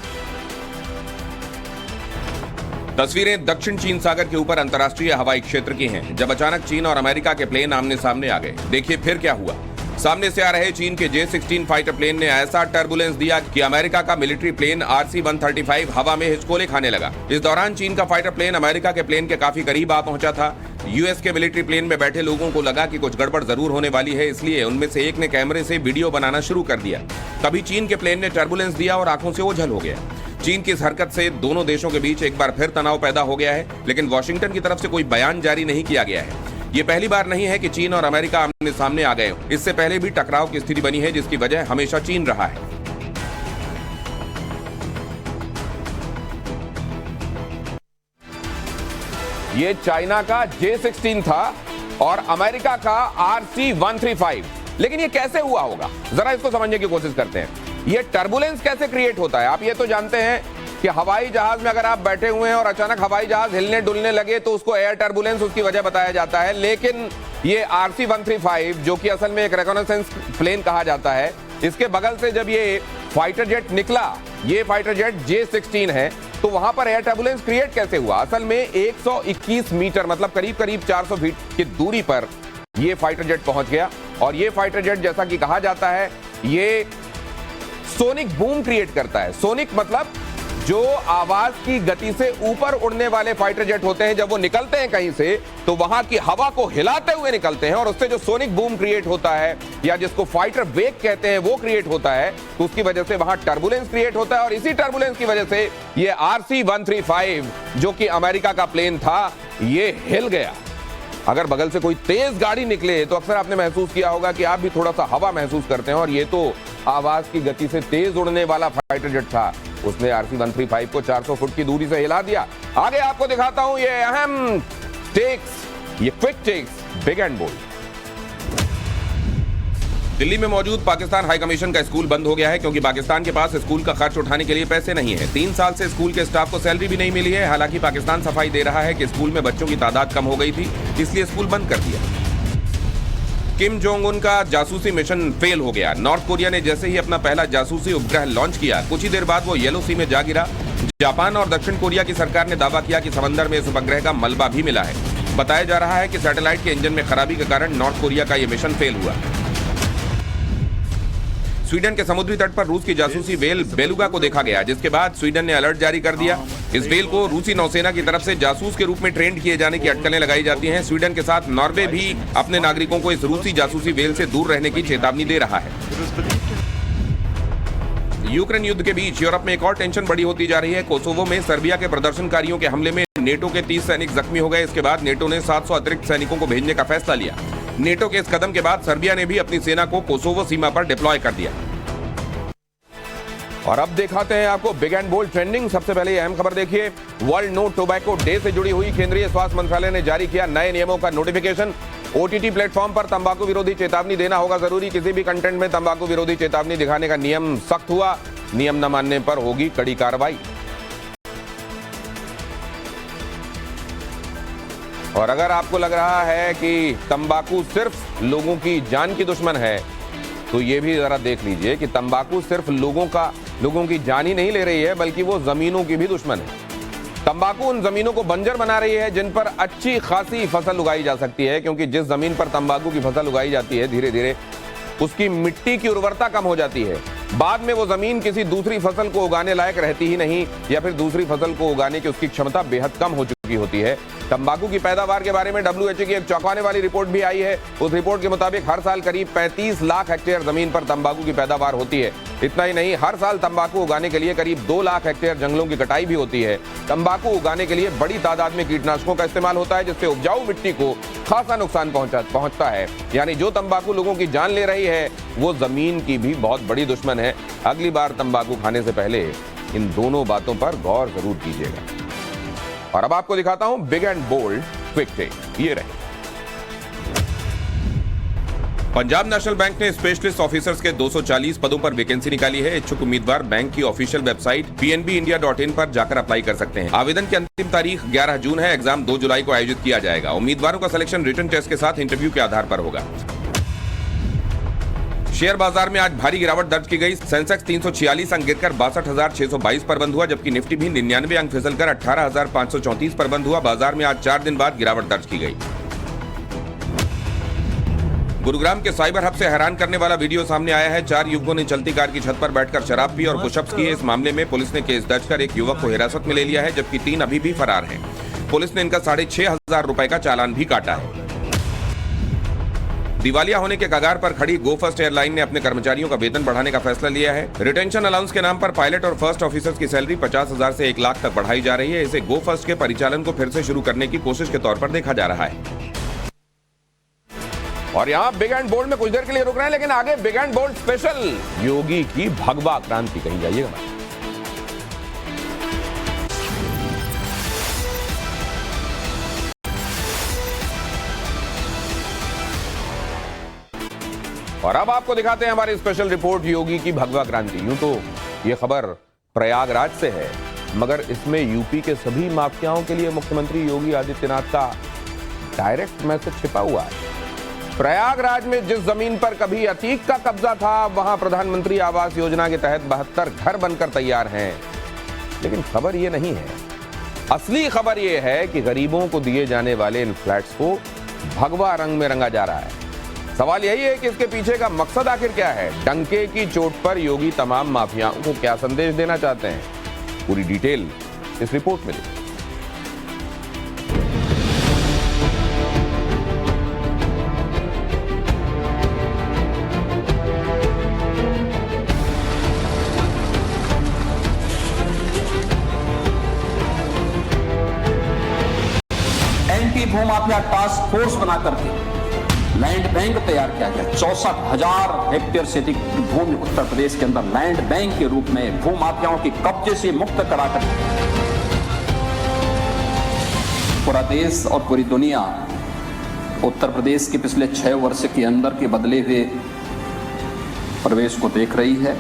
तस्वीरें दक्षिण चीन सागर के ऊपर अंतर्राष्ट्रीय हवाई क्षेत्र की हैं, जब अचानक चीन और अमेरिका के प्लेन आमने सामने आ गए। देखिए फिर क्या हुआ। सामने से आ रहे चीन के J-16 फाइटर प्लेन ने ऐसा टर्बुलेंस दिया कि अमेरिका का मिलिट्री प्लेन RC-135 हवा में हिचकोले खाने लगा। इस दौरान चीन का फाइटर प्लेन अमेरिका के प्लेन के काफी करीब आ पहुंचा था। यूएस के मिलिट्री प्लेन में बैठे लोगों को लगा कि कुछ गड़बड़ जरूर होने वाली है, इसलिए उनमें से एक ने कैमरे से वीडियो बनाना शुरू कर दिया। तभी चीन के प्लेन ने टर्बुलेंस दिया और आंखों से ओझल हो गया। चीन की इस हरकत से दोनों देशों के बीच एक बार फिर तनाव पैदा हो गया है, लेकिन वॉशिंगटन की तरफ से कोई बयान जारी नहीं किया गया है। ये पहली बार नहीं है कि चीन और अमेरिका आमने सामने आ गए। इससे पहले भी टकराव की स्थिति बनी है, जिसकी वजह हमेशा चीन रहा है। ये चाइना का J-16 था और अमेरिका का RC-135। लेकिन ये कैसे हुआ होगा, जरा इसको समझने की कोशिश करते हैं। ये टर्बुलेंस कैसे क्रिएट होता है। आप ये तो जानते हैं कि हवाई जहाज में अगर आप बैठे हुए हैं और अचानक हवाई जहाज हिलने डुलने लगे तो उसको एयर टर्बुलेंस उसकी वजह बताया जाता है। लेकिन ये RC-135 जो कि असल में एक रिकॉनेसेंस प्लेन कहा जाता है, इसके बगल से जब ये फाइटर जेट निकला, ये फाइटर जेट J-16 है, तो वहां पर एयर टर्बुलेंस क्रिएट कैसे हुआ। असल में 121 मीटर मतलब करीब करीब 400 फीट की दूरी पर ये फाइटर जेट पहुंच गया। और ये फाइटर जेट जैसा कि कहा जाता है ये सोनिक बूम क्रिएट करता है। सोनिक मतलब जो आवाज की गति से ऊपर उड़ने वाले फाइटर जेट होते हैं, जब वो निकलते हैं कहीं से तो वहां की हवा को हिलाते हुए निकलते हैं और उससे जो सोनिक बूम क्रिएट होता है या जिसको फाइटर वेग कहते हैं वो क्रिएट होता है, तो उसकी वजह से वहां टर्बुलेंस क्रिएट होता है। और इसी टर्बुलेंस की वजह से ये RC-135 जो कि अमेरिका का प्लेन था ये हिल गया। अगर बगल से कोई तेज गाड़ी निकले तो अक्सर आपने महसूस किया होगा कि आप भी थोड़ा सा हवा महसूस करते हैं, और ये तो आवाज की गति से तेज उड़ने वाला फाइटर जेट था। उसने RC 135 को 400 फुट की दूरी से हिला दिया। आगे आपको दिखाता हूं ये अहम टेक्स, ये quick takes, big and bold. Delhi में मौजूद पाकिस्तान हाई कमीशन का स्कूल बंद हो गया है क्योंकि पाकिस्तान के पास स्कूल का खर्च उठाने के लिए पैसे नहीं है। 3 साल से स्कूल के स्टाफ को सैलरी भी नहीं मिली है। हालांकि पाकिस्तान सफाई दे रहा है कि स्कूल में बच्चों की तादाद कम हो गई थी, इसलिए स्कूल बंद कर दिया। किम जोंग उन का जासूसी मिशन फेल हो गया। नॉर्थ कोरिया ने जैसे ही अपना पहला जासूसी उपग्रह लॉन्च किया, कुछ ही देर बाद वो येलो सी में जा गिरा। जापान और दक्षिण कोरिया की सरकार ने दावा किया कि समंदर में इस उपग्रह का मलबा भी मिला है। बताया जा रहा है कि सैटेलाइट के इंजन में खराबी के कारण नॉर्थ कोरिया का यह मिशन फेल हुआ। स्वीडन के समुद्री तट पर रूस की जासूसी वेल बेलुगा को देखा गया, जिसके बाद स्वीडन ने अलर्ट जारी कर दिया। इस वेल को रूसी नौसेना की तरफ से जासूस के रूप में ट्रेंड किए जाने की अटकलें लगाई जाती हैं। स्वीडन के साथ नॉर्वे भी अपने नागरिकों को इस रूसी जासूसी वेल से दूर रहने की चेतावनी दे रहा है। यूक्रेन युद्ध के बीच यूरोप में एक और टेंशन बड़ी होती जा रही है। कोसोवो में सर्बिया के प्रदर्शनकारियों के हमले में नेटो के 30 सैनिक जख्मी हो गए। इसके बाद नेटो ने 700 अतिरिक्त सैनिकों को भेजने का फैसला लिया। नेटो के इस कदम के बाद सर्बिया ने भी अपनी सेना को कोसोवो सीमा पर डिप्लॉय कर दिया। और अब दिखाते हैं आपको बिग एंड बोल्ड ट्रेंडिंग। सबसे पहले ये अहम खबर देखिए। वर्ल्ड नो टोबैको डे से जुड़ी हुई केंद्रीय स्वास्थ्य मंत्रालय ने जारी किया नए नियमों का नोटिफिकेशन। OTT प्लेटफॉर्म पर तंबाकू विरोधी चेतावनी देना होगा जरूरी। किसी भी कंटेंट में तंबाकू विरोधी चेतावनी दिखाने का नियम सख्त हुआ। नियम न मानने पर होगी कड़ी कार्रवाई। और अगर आपको लग रहा है कि तंबाकू सिर्फ लोगों की जान की दुश्मन है, तो ये भी जरा देख लीजिए कि तंबाकू सिर्फ लोगों की जान ही नहीं ले रही है, बल्कि वो जमीनों की भी दुश्मन है। तंबाकू उन जमीनों को बंजर बना रही है जिन पर अच्छी खासी फसल उगाई जा सकती है, क्योंकि जिस जमीन पर तंबाकू की फसल उगाई जाती है, धीरे धीरे उसकी मिट्टी की उर्वरता कम हो जाती है। बाद में वो जमीन किसी दूसरी फसल को उगाने लायक रहती ही नहीं, या फिर दूसरी फसल को उगाने की उसकी क्षमता बेहद कम हो चुकी होती है। तंबाकू की पैदावार के बारे में WHO की एक चौंकाने वाली रिपोर्ट भी आई है। उस रिपोर्ट के मुताबिक हर साल करीब 35 लाख हेक्टेयर जमीन पर तंबाकू की पैदावार होती है। इतना ही नहीं, हर साल तंबाकू उगाने के लिए करीब 2 लाख हेक्टेयर जंगलों की कटाई भी होती है। तंबाकू उगाने के लिए बड़ी तादाद में कीटनाशकों का इस्तेमाल होता है, जिससे उपजाऊ मिट्टी को खासा नुकसान पहुंचता है। यानी जो तंबाकू लोगों की जान ले रही है, वो जमीन की भी बहुत बड़ी दुश्मन है। अगली बार तंबाकू खाने से पहले इन दोनों बातों पर गौर जरूर कीजिएगा। और अब आपको दिखाता हूं big and bold quick take. ये रहे। पंजाब नेशनल बैंक ने स्पेशलिस्ट ऑफिसर्स के 240 पदों पर वैकेंसी निकाली है। इच्छुक उम्मीदवार बैंक की ऑफिशियल वेबसाइट pnbindia.in पर जाकर अप्लाई कर सकते हैं। आवेदन की अंतिम तारीख 11 जून है। एग्जाम 2 जुलाई को आयोजित किया जाएगा। उम्मीदवारों का सिलेक्शन रिटन टेस्ट के साथ इंटरव्यू के आधार पर होगा। शेयर बाजार में आज भारी गिरावट दर्ज की गई। सेंसेक्स 346 अंक गिरकर 62,622 पर बंद हुआ, जबकि निफ्टी भी 99 अंक फिसलकर 18,534 पर बंद हुआ। बाजार में आज 4 दिन बाद गिरावट दर्ज की गई। गुरुग्राम के साइबर हब से हैरान करने वाला वीडियो सामने आया है। 4 युवकों ने चलती कार की छत पर बैठकर शराब पी और पुशअप्स किए। इस मामले में पुलिस ने केस दर्ज कर एक युवक को हिरासत में ले लिया है, जबकि 3 अभी भी फरार हैं। पुलिस ने इनका 6,500 रुपए का चालान भी काटा है। दिवालिया होने के कगार पर खड़ी गो फर्स्ट एयरलाइन ने अपने कर्मचारियों का वेतन बढ़ाने का फैसला लिया है। रिटेंशन अलाउंस के नाम पर पायलट और फर्स्ट ऑफिसर्स की सैलरी 50,000 से 1 लाख तक बढ़ाई जा रही है। इसे गो फर्स्ट के परिचालन को फिर से शुरू करने की कोशिश के तौर पर देखा जा रहा है। और यहाँ बिग एंड बोल्ड में कुछ देर के लिए रुक रहे हैं, लेकिन आगे बिग एंड बोल्ड स्पेशल योगी की भगवा क्रांति कही जाइएगा। और अब आपको दिखाते हैं हमारी स्पेशल रिपोर्ट योगी की भगवा क्रांति। यूं तो ये खबर प्रयागराज से है, मगर इसमें यूपी के सभी माफियाओं के लिए मुख्यमंत्री योगी आदित्यनाथ का डायरेक्ट मैसेज छिपा हुआ है। प्रयागराज में जिस जमीन पर कभी अतीक का कब्जा था, वहां प्रधानमंत्री आवास योजना के तहत 72 घर बनकर तैयार हैं। लेकिन खबर ये नहीं है। असली खबर ये है कि गरीबों को दिए जाने वाले इन फ्लैट्स को भगवा रंग में रंगा जा रहा है। सवाल यही है कि इसके पीछे का मकसद आखिर क्या है। डंके की चोट पर योगी तमाम माफियाओं को क्या संदेश देना चाहते हैं, पूरी डिटेल इस रिपोर्ट में देखिए। एंटी भूमाफिया टास्क फोर्स बना करके लैंड बैंक तैयार किया गया। 64,000 हेक्टेयर से अधिक भूमि उत्तर प्रदेश के अंदर लैंड बैंक के रूप में भूमाफियाओं के कब्जे से मुक्त कराकर पूरा देश और पूरी दुनिया उत्तर प्रदेश के पिछले 6 वर्ष के अंदर के बदले हुए प्रवेश को देख रही है।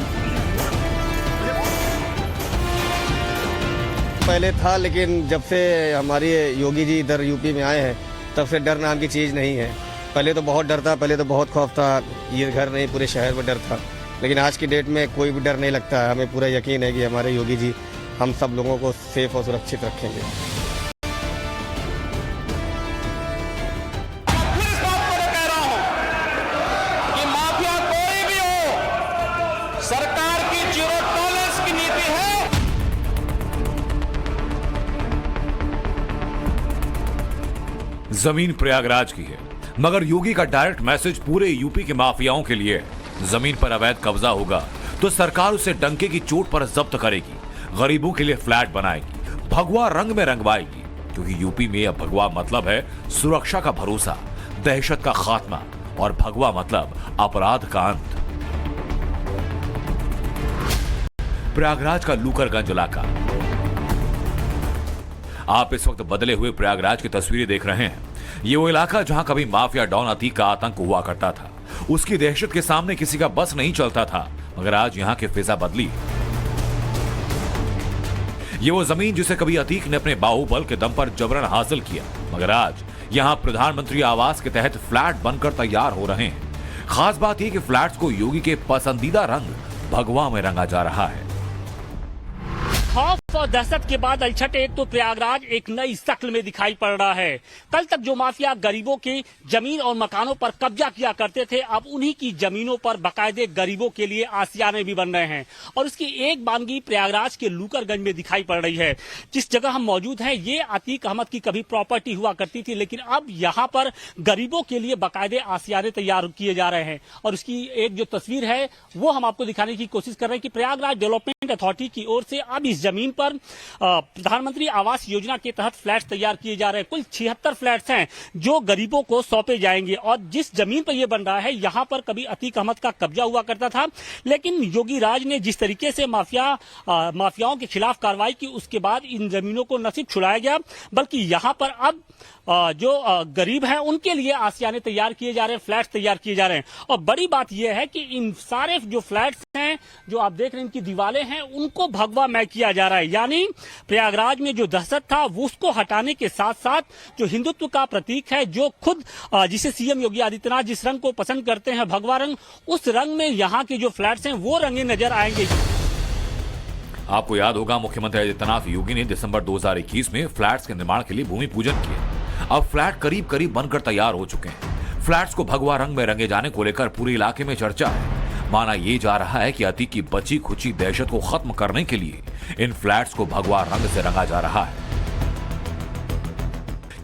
पहले था, लेकिन जब से हमारे योगी जी इधर यूपी में आए हैं तब से डर नाम की चीज़ नहीं है। पहले तो बहुत डर था, पहले तो बहुत खौफ था, ये घर नहीं पूरे शहर में डर था, लेकिन आज की डेट में कोई भी डर नहीं लगता है। हमें पूरा यकीन है कि हमारे योगी जी हम सब लोगों को सेफ और सुरक्षित रखेंगे। सरकार की जीरो टॉलरेंस की नीति है। जमीन प्रयागराज की है, मगर योगी का डायरेक्ट मैसेज पूरे यूपी के माफियाओं के लिए है। जमीन पर अवैध कब्जा होगा तो सरकार उसे डंके की चोट पर जब्त करेगी, गरीबों के लिए फ्लैट बनाएगी, भगवा रंग में रंगवाएगी, क्योंकि यूपी में अब भगवा मतलब है सुरक्षा का भरोसा, दहशत का खात्मा, और भगवा मतलब अपराध का अंत। प्रयागराज का लूकरगंज इलाका। आप इस वक्त बदले हुए प्रयागराज की तस्वीरें देख रहे हैं। ये वो इलाका जहां कभी माफिया डॉन अतीक का आतंक हुआ करता था। उसकी दहशत के सामने किसी का बस नहीं चलता था, मगर आज यहां की फिजा बदली। ये वो जमीन जिसे कभी अतीक ने अपने बाहुबल के दम पर जबरन हासिल किया, मगर आज यहां प्रधानमंत्री आवास के तहत फ्लैट बनकर तैयार हो रहे हैं। खास बात यह कि फ्लैट्स को योगी के पसंदीदा रंग भगवा में रंगा जा रहा है। खौफ और दहशत के बाद अलछट एक तो प्रयागराज एक नई शक्ल में दिखाई पड़ रहा है। कल तक जो माफिया गरीबों की जमीन और मकानों पर कब्जा किया करते थे, अब उन्हीं की जमीनों पर बाकायदे गरीबों के लिए आशियाने भी बन रहे हैं। और इसकी एक बानगी प्रयागराज के लूकरगंज में दिखाई पड़ रही है। जिस जगह हम मौजूद हैं, ये अतीक अहमद की कभी प्रॉपर्टी हुआ करती थी, लेकिन अब यहाँ पर गरीबों के लिए बाकायदे आशियाने तैयार किए जा रहे हैं। और इसकी एक जो तस्वीर है वो हम आपको दिखाने की कोशिश कर रहे हैं कि प्रयागराज डेवलपमेंट अथॉरिटी की ओर से अब इस जमीन पर प्रधानमंत्री आवास योजना के तहत फ्लैट तैयार किए जा रहे हैं। कुल 76 फ्लैट्स हैं जो गरीबों को सौंपे जाएंगे। और जिस जमीन पर यह बन रहा है, यहां पर कभी अतीक अहमद का कब्जा हुआ करता था, लेकिन योगी राज ने जिस तरीके से माफियाओं के खिलाफ कार्रवाई की, उसके बाद इन जमीनों को न सिर्फ छुड़ाया गया, बल्कि यहां पर अब जो गरीब हैं उनके लिए आशियाने तैयार किए जा रहे हैं, फ्लैट्स तैयार किए जा रहे हैं। और बड़ी बात यह है कि इन सारे जो फ्लैट्स हैं, जो आप देख रहे हैं, इनकी दीवारें हैं, उनको भगवा मय किया जा रहा है। यानी प्रयागराज में जो दहशत था वो उसको हटाने के साथ साथ जो हिंदुत्व का प्रतीक है, जो खुद जिसे सीएम योगी आदित्यनाथ जिस रंग को पसंद करते हैं, भगवा रंग, उस रंग में यहाँ के जो फ्लैट्स हैं वो रंगे नजर आएंगे। आपको याद होगा, मुख्यमंत्री आदित्यनाथ योगी ने दिसंबर 2021 में फ्लैट्स के निर्माण के लिए भूमि पूजन किया। अब फ्लैट करीब करीब बनकर तैयार हो चुके हैं। फ्लैट्स को भगवा रंग में रंगे जाने को लेकर पूरे इलाके में चर्चा है। माना यह जा रहा है कि अतीक की बची खुची दहशत को खत्म करने के लिए इन फ्लैट्स को भगवा रंग से रंगा जा रहा है,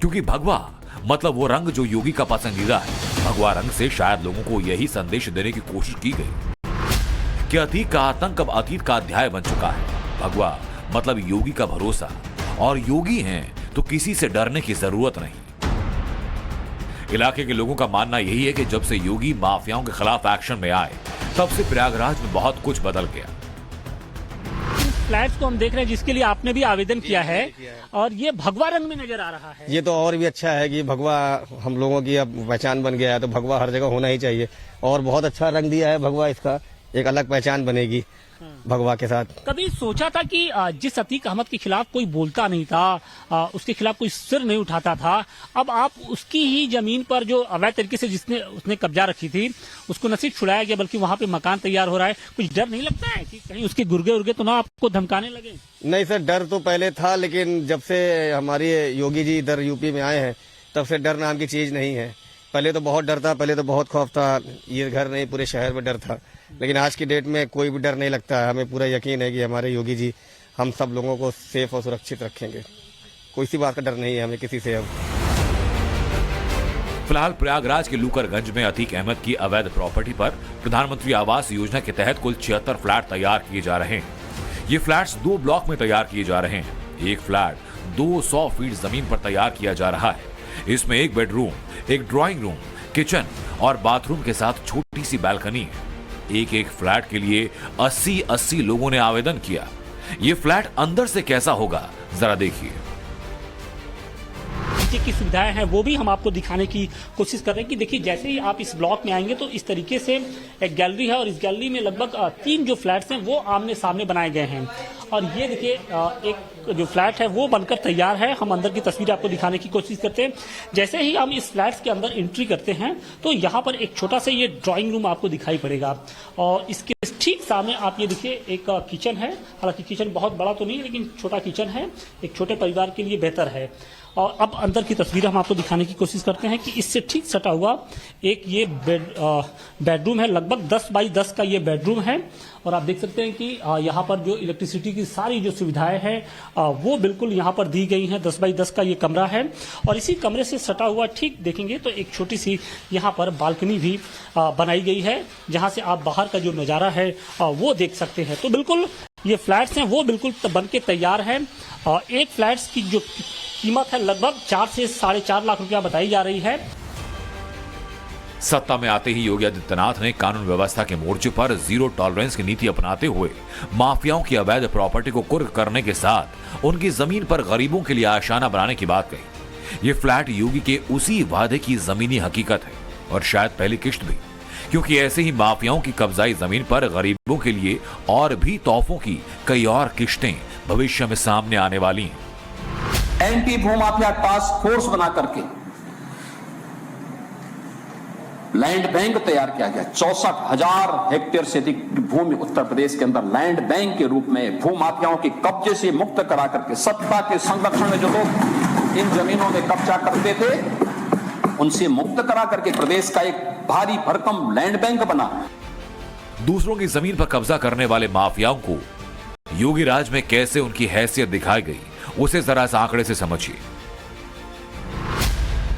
क्योंकि भगवा मतलब वो रंग जो योगी का पसंदीदा है। भगवा रंग से शायद लोगों को यही संदेश देने की कोशिश की गई कि अतीक का आतंक अब अतीत का अध्याय बन चुका है। भगवा मतलब योगी का भरोसा, और योगी हैं तो किसी से डरने की जरूरत नहीं। इलाके के लोगों का मानना यही है कि जब से योगी माफियाओं के खिलाफ एक्शन में आए, तब से प्रयागराज में बहुत कुछ बदल गया। फ्लैट्स को हम देख रहे हैं जिसके लिए आपने भी आवेदन किया है, और ये भगवा रंग में नजर आ रहा है। ये तो और भी अच्छा है कि भगवा हम लोगों की अब पहचान बन गया है, तो भगवा हर जगह होना ही चाहिए। और बहुत अच्छा रंग दिया है भगवा, इसका एक अलग पहचान बनेगी भगवा के साथ। कभी सोचा था कि जिस अतीक अहमद के खिलाफ कोई बोलता नहीं था, उसके खिलाफ कोई सिर नहीं उठाता था, अब आप उसकी ही जमीन पर जो अवैध तरीके से उसने कब्जा रखी थी, उसको न सिर्फ छुड़ाया गया बल्कि वहां पे मकान तैयार हो रहा है। कुछ डर नहीं लगता है कि कहीं उसके गुर्गे उर्गे तो ना आपको धमकाने लगे? नहीं सर, डर तो पहले था, लेकिन जब से हमारे योगी जी इधर यूपी में आए हैं तब से डर नाम की चीज नहीं है। पहले तो बहुत डर था, पहले तो बहुत खौफ था, ये घर नहीं पूरे शहर में डर था, लेकिन आज की डेट में कोई भी डर नहीं लगता है। हमें पूरा यकीन है कि हमारे योगी जी हम सब लोगों को सेफ और सुरक्षित रखेंगे। कोई सी बात का डर नहीं है हमें किसी से। अब फिलहाल प्रयागराज के लूकरगंज में अतीक अहमद की अवैध प्रॉपर्टी पर प्रधानमंत्री आवास योजना के तहत कुल 76 फ्लैट तैयार किए जा रहे हैं। ये फ्लैट्स 2 ब्लॉक में तैयार किए जा रहे हैं। एक फ्लैट 200 फीट जमीन पर तैयार किया जा रहा है। इसमें 1 बेडरूम, 1 ड्राइंग रूम, किचन और बाथरूम के साथ छोटी सी बालकनी है। एक एक फ्लैट के लिए 80-80 लोगों ने आवेदन किया। ये फ्लैट अंदर से कैसा होगा जरा देखिए। की सुविधाएं हैं वो भी हम आपको दिखाने की कोशिश कर रहे हैं कि देखिए जैसे ही आप इस ब्लॉक में आएंगे तो इस तरीके से एक गैलरी है और इस गैलरी में लगभग 3 जो फ्लैट्स हैं वो आमने सामने बनाए गए हैं। और ये देखिए एक जो फ्लैट है वो बनकर तैयार है। हम अंदर की तस्वीर आपको दिखाने की कोशिश करते हैं। जैसे ही हम इस फ्लैट्स के अंदर एंट्री करते हैं तो यहाँ पर एक छोटा सा ये ड्राइंग रूम आपको दिखाई पड़ेगा और इसके ठीक सामने आप ये देखिए एक किचन है। हालांकि किचन बहुत बड़ा तो नहीं है लेकिन छोटा किचन है, एक छोटे परिवार के लिए बेहतर है। और अब अंदर की तस्वीर हम आपको दिखाने की कोशिश करते हैं कि इससे ठीक सटा हुआ एक ये बेडरूम है। लगभग 10 बाई 10 का ये बेडरूम है और आप देख सकते हैं कि यहाँ पर जो इलेक्ट्रिसिटी की सारी जो सुविधाएं हैं वो बिल्कुल यहाँ पर दी गई हैं। 10 बाई 10 का ये कमरा है और इसी कमरे से सटा हुआ ठीक देखेंगे तो एक छोटी सी यहाँ पर बालकनी भी बनाई गई है जहाँ से आप बाहर का जो नज़ारा है वो देख सकते हैं। तो बिल्कुल ये फ्लैट्स हैं वो बिल्कुल बन के तैयार हैं। एक फ्लैट्स की जो कीमत है लगभग 4 से 4.5 लाख रुपया बताई जा रही है। सत्ता में आते ही योगी आदित्यनाथ ने कानून व्यवस्था के मोर्चे पर जीरो टॉलरेंस की नीति अपनाते हुए माफियाओं की अवैध प्रॉपर्टी को कुर्क करने के साथ उनकी जमीन पर गरीबों के लिए आशाना बनाने की बात कही। ये फ्लैट योगी के उसी वादे की जमीनी हकीकत है और शायद पहली किश्त भी, क्योंकि ऐसे ही माफियाओं की कब्जाई जमीन पर गरीबों के लिए और भी तोहफों की कई और किश्तें भविष्य में सामने आने वाली हैं। एंटी भूमाफिया टास्क फोर्स बना करके लैंड बैंक तैयार किया गया। 64,000 हेक्टेयर से अधिक भूमि उत्तर प्रदेश के अंदर लैंड बैंक के रूप में भूमाफियाओं के कब्जे से मुक्त करा करके सत्ता के संरक्षण में जो लोग इन जमीनों में कब्जा करते थे उनसे मुक्त करा करके प्रदेश का एक भारी भरकम लैंड बैंक बना। दूसरों की जमीन पर कब्जा करने वाले माफियाओं को योगी राज में कैसे उनकी हैसियत दिखाई गई उसे जरा इस आंकड़े से समझिए।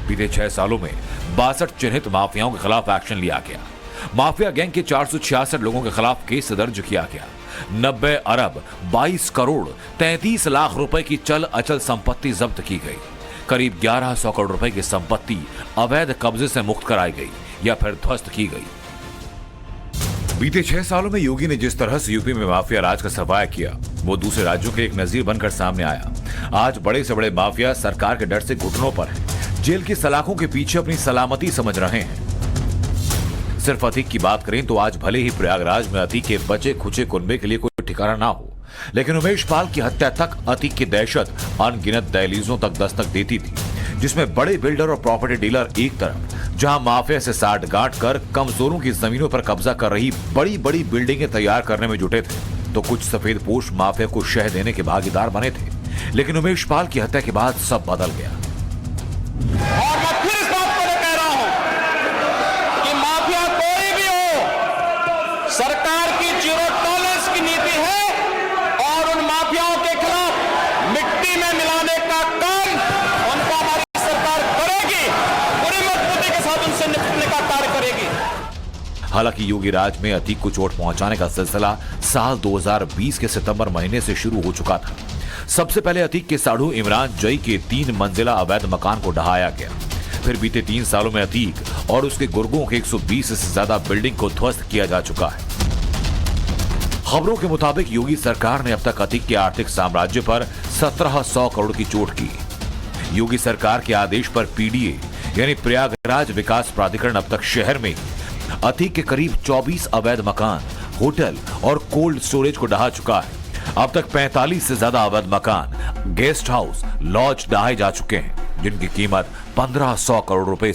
बीते 6 सालों में 62 चिन्हित माफियाओं के खिलाफ एक्शन लिया गया। माफिया गैंग के 466 लोगों के खिलाफ केस दर्ज किया गया। 90 अरब 22 करोड़ 33 लाख रुपए की चल अचल संपत्ति जब्त की गई। करीब 1100 करोड़ रुपए की संपत्ति अवैध कब्जे से मुक्त कराई गई या फिर ध्वस्त की गई। बीते 6 सालों में योगी ने जिस तरह से यूपी में माफिया राज का सफाया किया वो दूसरे राज्यों के एक नजीर बनकर सामने आया। आज बड़े से बड़े माफिया सरकार के डर से घुटनों पर है, जेल की सलाखों के पीछे अपनी सलामती समझ रहे हैं। सिर्फ अतीक की बात करें तो आज भले ही प्रयागराज में अतीक के बचे खुचे कुनबे के लिए कोई ठिकाना ना हो, लेकिन उमेश पाल की हत्या तक अतीक की दहशत अनगिनत दहलीजों तक दस्तक देती थी, जिसमें बड़े बिल्डर और प्रॉपर्टी डीलर एक तरफ जहां माफिया से साठ गांठ कर कमजोरों की जमीनों पर कब्जा कर रही बड़ी बड़ी बिल्डिंगें तैयार करने में जुटे थे, तो कुछ सफेद पोश माफिया को शह देने के भागीदार बने थे। लेकिन उमेश पाल की हत्या के बाद सब बदल गया। और मैं फिर इस बात को कह रहा हूं कि माफिया कोई भी हो, सरकार की जीरो टॉलरेंस की नीति है और उन माफियाओं के खिलाफ मिट्टी में मिलाने का काम उनका हमारी सरकार करेगी, पूरी मजबूती के साथ उनसे निपटने का कार्य करेगी। हालांकि योगी राज में अतीक को चोट पहुंचाने का सिलसिला साल 2020 के सितंबर महीने से शुरू हो चुका था। सबसे पहले अतीक के साढ़ू इमरान जई के 3 मंजिला अवैध मकान को ढहाया गया। फिर बीते 3 सालों में अतीक और उसके गुर्गों के 120 से ज्यादा बिल्डिंग को ध्वस्त किया जा चुका है। खबरों के मुताबिक योगी सरकार ने अब तक अतीक के आर्थिक साम्राज्य पर 1700 करोड़ की चोट की। योगी सरकार के आदेश पर पीडीए यानी प्रयागराज विकास प्राधिकरण अब तक शहर में अतीक के करीब 24 अवैध मकान, होटल और कोल्ड स्टोरेज को ढहा चुका है। अब तक 45 से ज्यादा अवैध मकान, गेस्ट हाउस, लॉज ढहाए जा चुके हैं, जिनकी कीमत 1500 करोड़ रुपए